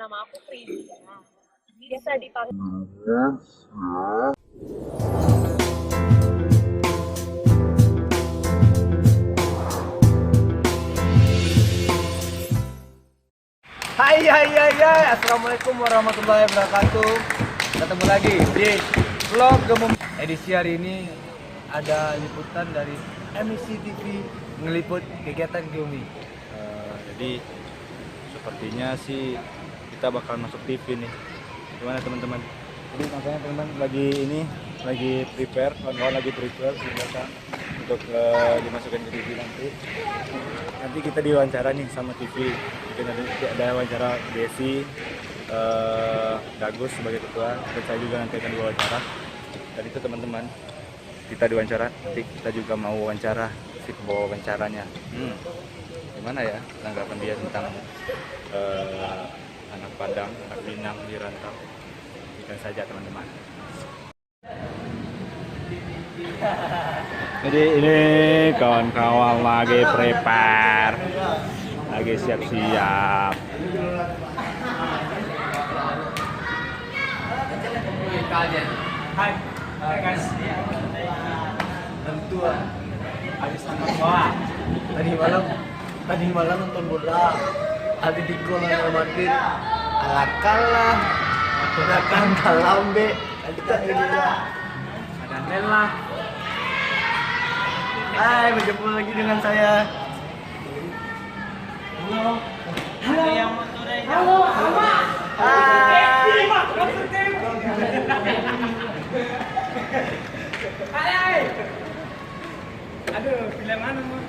nama aku Prisia. Biasa dipanggil. Hai, assalamualaikum warahmatullahi wabarakatuh. Ketemu lagi di vlog Gemum. Edisi hari ini ada liputan dari MIC TV ngeliput kegiatan Gumi. Jadi sepertinya sih kita bakal masuk TV nih. Gimana teman-teman? Jadi makanya teman-teman lagi prepare, kawan-kawan lagi prepare untuk dimasukin ke TV nanti. Nanti kita diwawancara nih sama TV. Mungkin ada wawancara Desi, Dagus sebagai ketua, dan saya juga nanti akan diwawancara. Dan itu teman-teman, kita diwawancara, nanti kita juga mau wawancara si pembawa wawancaranya. Gimana ya tanggapan dia tentang anak Padang, anak Minang di rantau? Ikan saja teman-teman. Jadi ini kawan-kawan lagi prepare, lagi siap-siap. Hai guys, tentu habis nonton bola. Tadi malam nonton bola. Atletico Real Madrid kalah. Gunakan Kalambe. Kita ini ya. Ada Nela. Hai, berjumpa lagi dengan saya. Halo. Halo yang motornya. Halo, Mama. Hai. Hai. Aduh, film mana mau?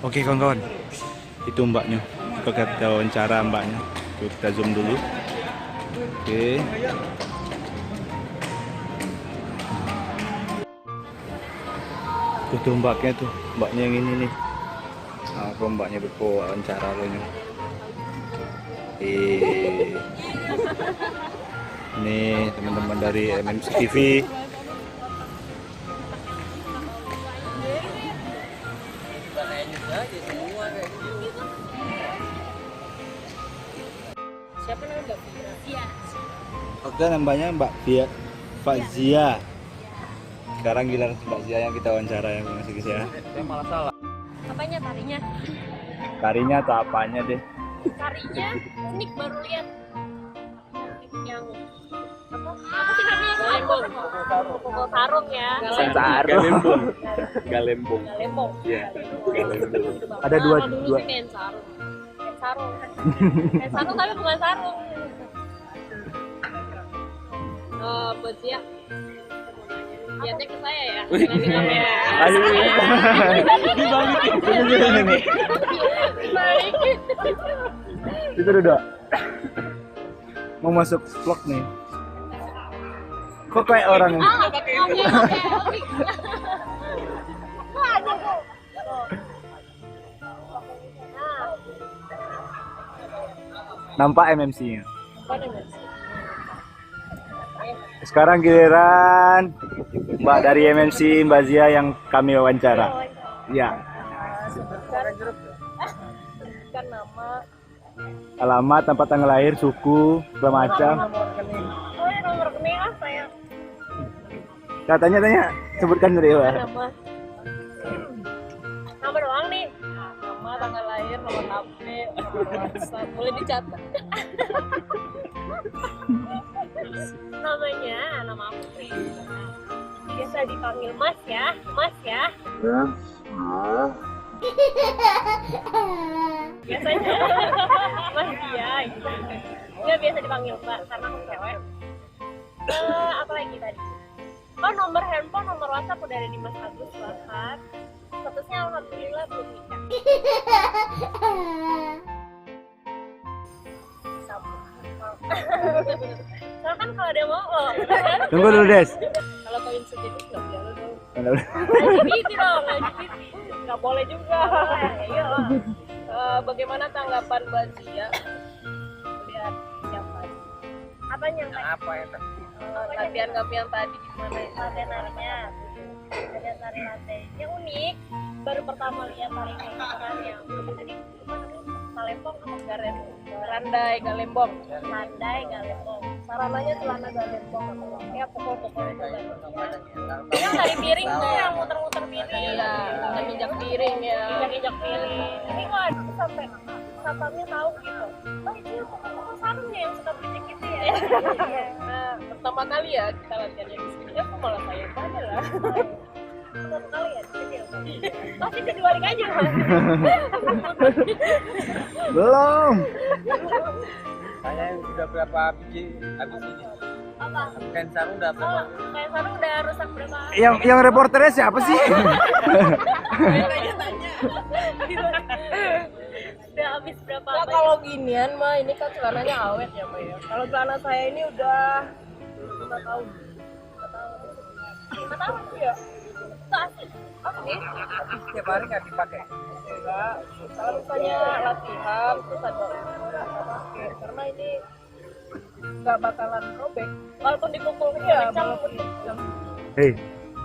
Oke kawan-kawan, itu mbaknya. Kita wawancara mbaknya. Kita zoom dulu. Oke. Itu mbaknya tuh, mbaknya yang ini nih. Nah, mbaknya berpo wawancara lo nih. Ini teman-teman dari MMC TV. Siapa namanya Mbak Fira? Iya. Oke, namanya Mbak Fia, Pak Zia. Sekarang giliran Mbak Zia yang kita wawancara yang masih guys ya. Saya malah salah. Apanya tarinya? Karinya atau apanya deh? Tarinya unik, baru lihat. Yang apa sih namanya? Galembong. Pukul sarung ya. Galembong. Galembong. Galembong. Iya. Galembong. Ada dua. Main sarung. Main sarung. Main sarung tapi bukan sarung. Buat Zia. Lihatnya ke saya ya. Ayo. Dibalikin. Balikin. Itu udah. Mau masuk vlog nih. Kok kayak orang yang Oke. Ada kok. nampak MMC-nya. Sekarang giliran Mbak dari MMC Mbak Zia yang kami wawancara. Ya. Sebutkan nama. Alamat, tempat tanggal lahir, suku, segala macam. Oh ya, nomor rekening saya. Katanya tanya, sebutkan dulu ya. Nama. Nama doang nih. Nama, tanggal lahir, nomor HP, nomor WhatsApp. Boleh dicatat. Namanya, nama aku Pri. Biasa dipanggil Mas ya, Mas ya. Biasanya Mas dia gitu. Nggak biasa dipanggil Mbak karena aku cewek. Apa lagi tadi? Oh, nomor handphone, nomor WhatsApp udah ada di Mas Agus bahkan. Statusnya alhamdulillah belum nikah. Soalnya kan kalau dia mau, Tunggu dulu, Des. kalau kawin sejenis nggak boleh dong. LGBT dong, LGBT nggak boleh juga. Iya. Bagaimana tanggapan Mbak Zia lihat yang tadi? Apanya? Apa yang tadi? Latihan kami yang tadi di mana? Latihan narinya. Latihan tari lantai. Yang unik. Baru pertama lihat tari keren yang tadi Galembong atau Garen? Randai Galembong. Randai Galembong. Sarananya celana Galembong atau ya pukul-pukul itu Galembong. Yang dari piring tuh yang muter-muter piring. Iya, injak piring ya. Injak piring. Ini kok ada sampai satpamnya tahu gitu. Oh itu pukul sarungnya yang suka berisik gitu ya. Nah, pertama kali ya kita latihannya di sini. Aku malah saya tanya lah. Pertama kali ya di sini. Pasti dibalik aja mas. Belum. Saya udah berapa biji habis ini? Apa? Kain sarung udah berapa? Oh, kayak sarung udah rusak berapa? Yang reporternya siapa sih? Tanya. Udah habis berapa? Nah, kalau ginian mah ini kan celananya awet ya Mbak ya. Kalau celana saya ini udah 5 tahun. 5 tahun? Iya. Itu asli. Asli? Tiap hari nggak dipakai? Enggak. Kalau misalnya latihan terus ada pakai karena ini nggak bakalan robek. Walaupun dipukul Iya, kencang. walaupun Hei,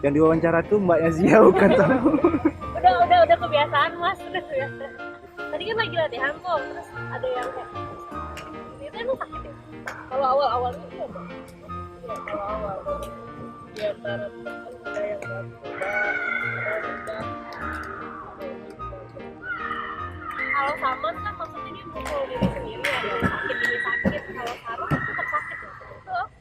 yang diwawancara tuh Mbaknya Zia bukan tahu. Udah kebiasaan mas. Udah kebiasaan. Tadi kan lagi latihan tuh, terus ada yang kayak itu emang sakit ya? kalau awal-awalnya iya Mbak. Iya, kalau awal di antara teman ada yang nggak coba, ada yang udah. Kalau saman kan maksudnya dia mukul diri sendiri ya, sakit ini sakit. Kalau sarung tetap sakit ya. Tuh.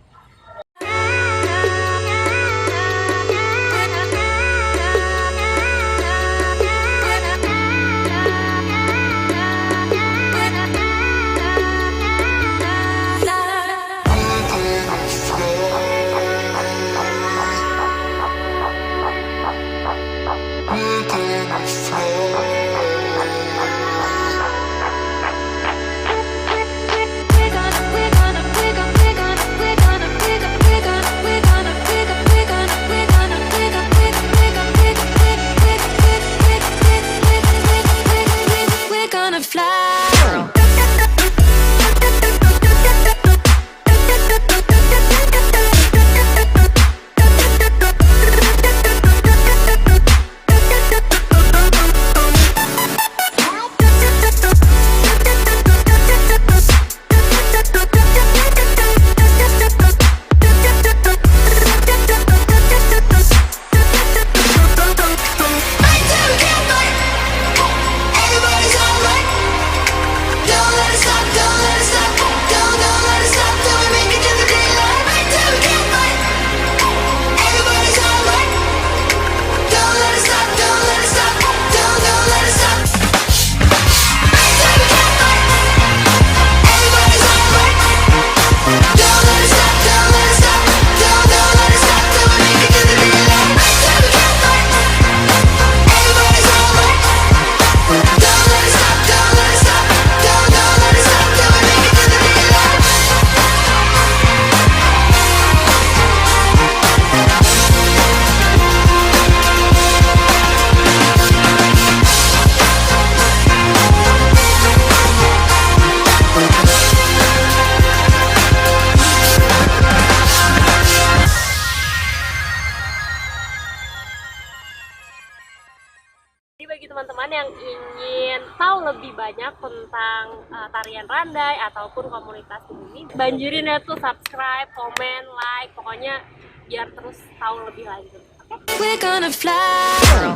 yang ingin tahu lebih banyak tentang tarian Randai ataupun komunitas ini, banjirin ya tuh subscribe, komen, like, pokoknya biar terus tahu lebih lanjut. Oke? We're gonna fly.